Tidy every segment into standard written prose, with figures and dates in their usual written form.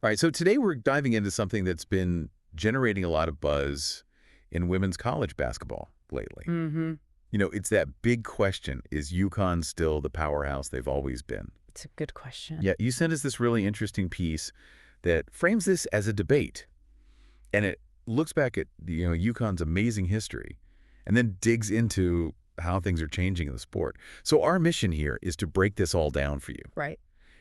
All right, so today we're diving into something that's been generating a lot of buzz in women's college basketball lately. Mm-hmm. It's that big question, is UConn still the powerhouse they've always been? It's a good question. Yeah, you sent us this really interesting piece that frames this as a debate, and it looks back at UConn's amazing history and then digs into how things are changing in the sport. So our mission here is to break this all down for you Right.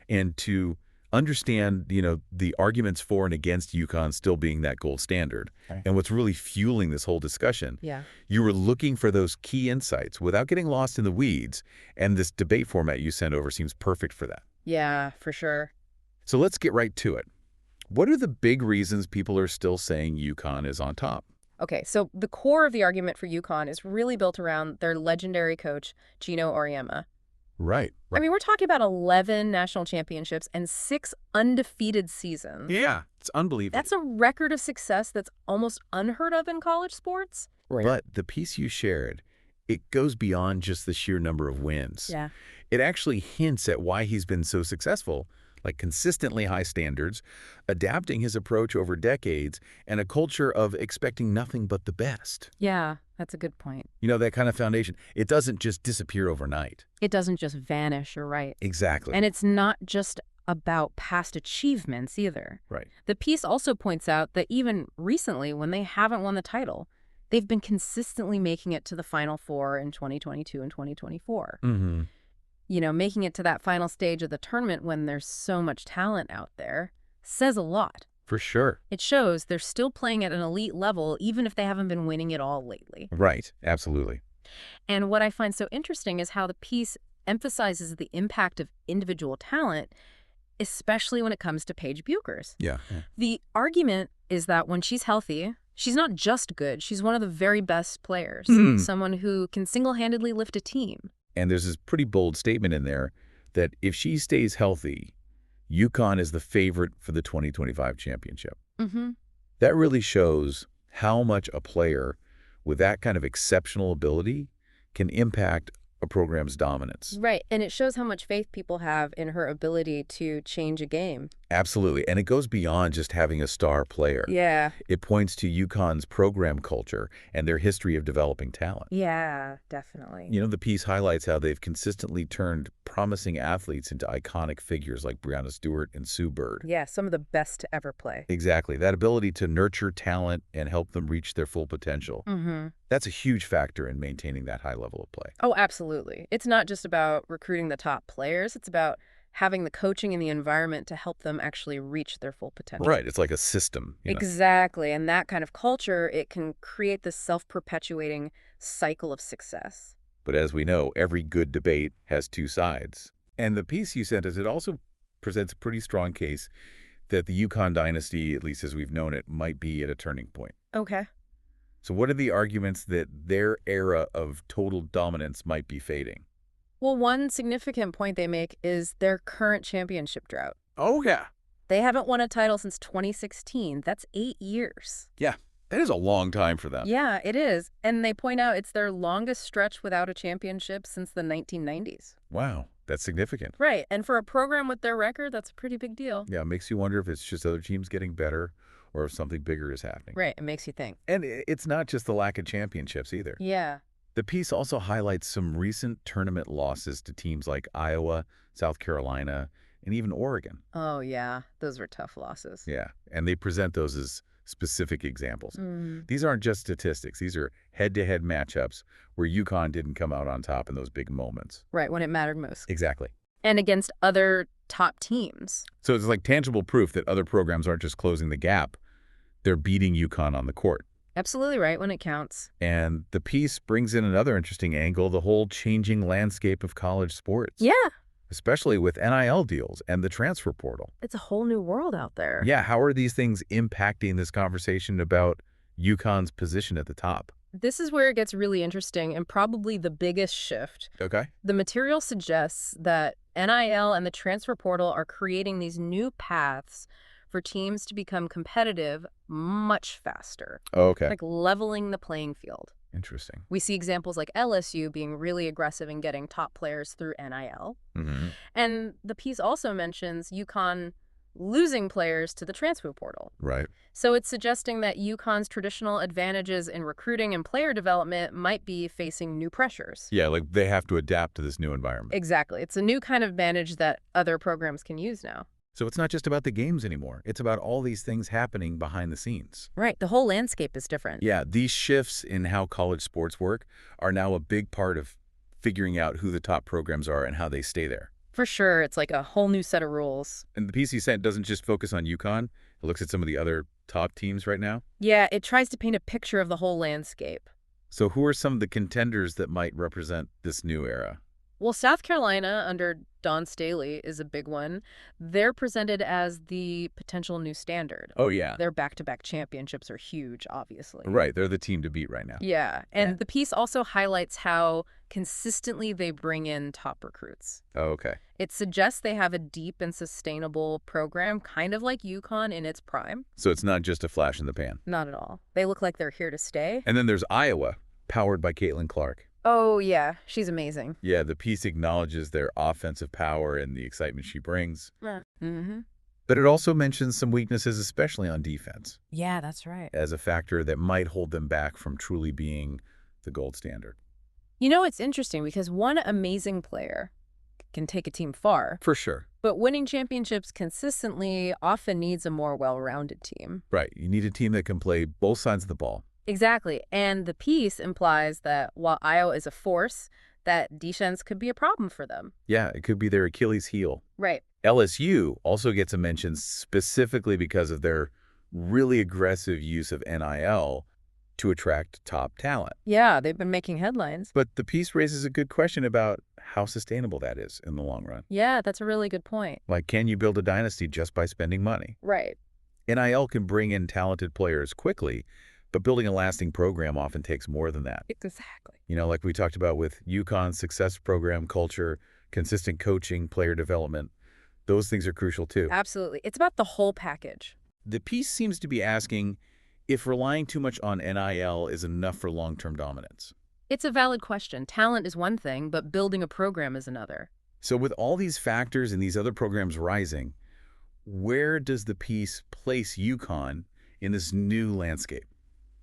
and to understand, the arguments for and against UConn still being that gold standard, Right. and what's really fueling this whole discussion. Yeah. You were looking for those key insights without getting lost in the weeds, and this debate format you sent over seems perfect for that. Yeah, for sure. So let's get right to it. What are the big reasons people are still saying UConn is on top? Okay, so the core of the argument for UConn is really built around their legendary coach, Gino Auriemma. Right. I mean, we're talking about 11 national championships and 6 undefeated seasons. Yeah, it's unbelievable. That's a record of success that's almost unheard of in college sports. But the piece you shared, it goes beyond just the sheer number of wins. Yeah. It actually hints at why he's been so successful, like consistently high standards, adapting his approach over decades, and a culture of expecting nothing but the best. Yeah, that's a good point. That kind of foundation. It doesn't just disappear overnight. It doesn't just vanish, you're right. Exactly. And it's not just about past achievements either. Right. The piece also points out that even recently, when they haven't won the title, they've been consistently making it to the Final Four in 2022 and 2024. Mm-hmm. Making it to that final stage of the tournament when there's so much talent out there says a lot. For sure. It shows they're still playing at an elite level, even if they haven't been winning it all lately. Right. Absolutely. And what I find so interesting is how the piece emphasizes the impact of individual talent, especially when it comes to Paige Bueckers. Yeah. The argument is that when she's healthy, she's not just good, she's one of the very best players, someone who can single-handedly lift a team. And there's this pretty bold statement in there that if she stays healthy, UConn is the favorite for the 2025 championship. Mm-hmm. That really shows how much a player with that kind of exceptional ability can impact a program's dominance. Right, and it shows how much faith people have in her ability to change a game. Absolutely, and it goes beyond just having a star player. Yeah. It points to UConn's program culture and their history of developing talent. Yeah, definitely. The piece highlights how they've consistently turned promising athletes into iconic figures like Breanna Stewart and Sue Bird. Yeah, some of the best to ever play. Exactly. That ability to nurture talent and help them reach their full potential. Mm-hmm. That's a huge factor in maintaining that high level of play. Oh, absolutely. It's not just about recruiting the top players. It's about having the coaching and the environment to help them actually reach their full potential. Right. It's like a system. Exactly. And that kind of culture, it can create this self-perpetuating cycle of success. But as we know, every good debate has two sides. And the piece you sent us, it also presents a pretty strong case that the UConn dynasty, at least as we've known it, might be at a turning point. Okay. So what are the arguments that their era of total dominance might be fading? Well, one significant point they make is their current championship drought. Oh, yeah. They haven't won a title since 2016. That's 8 years. Yeah, that is a long time for them. Yeah, it is. And they point out it's their longest stretch without a championship since the 1990s. Wow, that's significant. Right. And for a program with their record, that's a pretty big deal. Yeah, it makes you wonder if it's just other teams getting better or if something bigger is happening. Right. It makes you think. And it's not just the lack of championships either. Yeah. The piece also highlights some recent tournament losses to teams like Iowa, South Carolina, and even Oregon. Oh, yeah. Those were tough losses. Yeah, and they present those as specific examples. Mm. These aren't just statistics. These are head-to-head matchups where UConn didn't come out on top in those big moments. Right, when it mattered most. Exactly. And against other top teams. So it's like tangible proof that other programs aren't just closing the gap. They're beating UConn on the court. Absolutely right, when it counts. And the piece brings in another interesting angle, the whole changing landscape of college sports. Yeah. Especially with NIL deals and the transfer portal. It's a whole new world out there. Yeah, how are these things impacting this conversation about UConn's position at the top? This is where it gets really interesting and probably the biggest shift. Okay. The material suggests that NIL and the transfer portal are creating these new paths for teams to become competitive much faster. Okay. Like leveling the playing field. Interesting. We see examples like LSU being really aggressive in getting top players through NIL. Mm-hmm. And the piece also mentions UConn losing players to the transfer portal. Right. So it's suggesting that UConn's traditional advantages in recruiting and player development might be facing new pressures. Yeah, like they have to adapt to this new environment. Exactly. It's a new kind of advantage that other programs can use now. So it's not just about the games anymore. It's about all these things happening behind the scenes. Right. The whole landscape is different. Yeah, these shifts in how college sports work are now a big part of figuring out who the top programs are and how they stay there. For sure. It's like a whole new set of rules. And the PC Cent doesn't just focus on UConn. It looks at some of the other top teams right now. Yeah, it tries to paint a picture of the whole landscape. So who are some of the contenders that might represent this new era? Well, South Carolina under Dawn Staley is a big one. They're presented as the potential new standard. Oh, yeah. Their back-to-back championships are huge, obviously. Right. They're the team to beat right now. Yeah, and the piece also highlights how consistently they bring in top recruits. Oh, okay. It suggests they have a deep and sustainable program, kind of like UConn in its prime. So it's not just a flash in the pan. Not at all. They look like they're here to stay. And then there's Iowa, powered by Caitlin Clark. Oh, yeah. She's amazing. Yeah, the piece acknowledges their offensive power and the excitement she brings. Mm-hmm. But it also mentions some weaknesses, especially on defense, Yeah, that's right. as a factor that might hold them back from truly being the gold standard. You know, it's interesting because one amazing player can take a team far, For sure. but winning championships consistently often needs a more well-rounded team. Right. You need a team that can play both sides of the ball. Exactly. And the piece implies that while Iowa is a force, that defense could be a problem for them. Yeah, it could be their Achilles heel. Right. LSU also gets a mention specifically because of their really aggressive use of NIL to attract top talent. Yeah, they've been making headlines. But the piece raises a good question about how sustainable that is in the long run. Yeah, that's a really good point. Like, can you build a dynasty just by spending money? Right. NIL can bring in talented players quickly, but building a lasting program often takes more than that. Exactly. You know, like we talked about with UConn's success program culture, consistent coaching, player development, those things are crucial too. Absolutely. It's about the whole package. The piece seems to be asking if relying too much on NIL is enough for long-term dominance. It's a valid question. Talent is one thing, but building a program is another. So with all these factors and these other programs rising, where does the piece place UConn in this new landscape?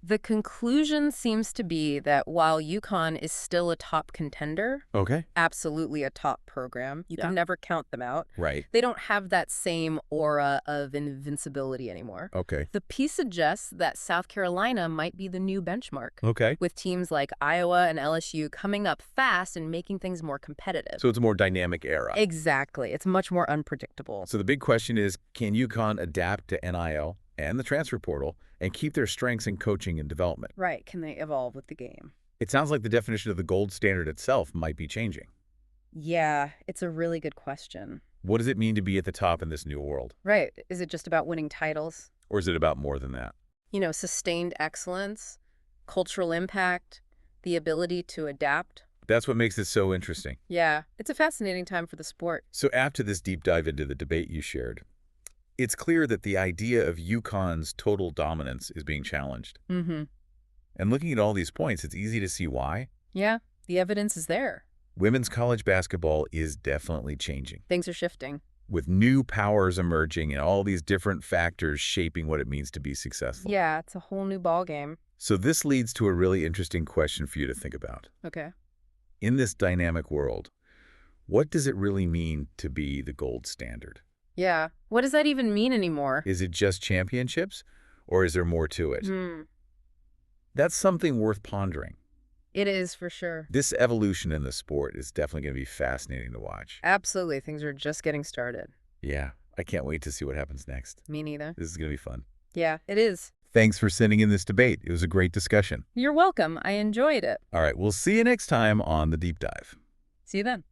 The conclusion seems to be that while UConn is still a top contender, Okay. absolutely a top program, you can never count them out, Right. they don't have that same aura of invincibility anymore. Okay. The piece suggests that South Carolina might be the new benchmark, Okay. with teams like Iowa and LSU coming up fast and making things more competitive. So it's a more dynamic era. Exactly. It's much more unpredictable. So the big question is, can UConn adapt to NIL and the transfer portal and keep their strengths in coaching and development? Right. Can they evolve with the game? It sounds like the definition of the gold standard itself might be changing. Yeah, it's a really good question. What does it mean to be at the top in this new world? Right. Is it just about winning titles? Or is it about more than that? You know, sustained excellence, cultural impact, the ability to adapt. That's what makes it so interesting. Yeah, it's a fascinating time for the sport. So after this deep dive into the debate you shared, it's clear that the idea of UConn's total dominance is being challenged. Mm-hmm. And looking at all these points, it's easy to see why. Yeah, the evidence is there. Women's college basketball is definitely changing, Things are shifting. with new powers emerging and all these different factors shaping what it means to be successful. Yeah, it's a whole new ballgame. So this leads to a really interesting question for you to think about. Okay. In this dynamic world, what does it really mean to be the gold standard? Yeah. What does that even mean anymore? Is it just championships, or is there more to it? Hmm. That's something worth pondering. It is for sure. This evolution in the sport is definitely going to be fascinating to watch. Absolutely. Things are just getting started. Yeah, I can't wait to see what happens next. Me neither. This is going to be fun. Yeah, it is. Thanks for sending in this debate. It was a great discussion. You're welcome. I enjoyed it. All right, we'll see you next time on The Deep Dive. See you then.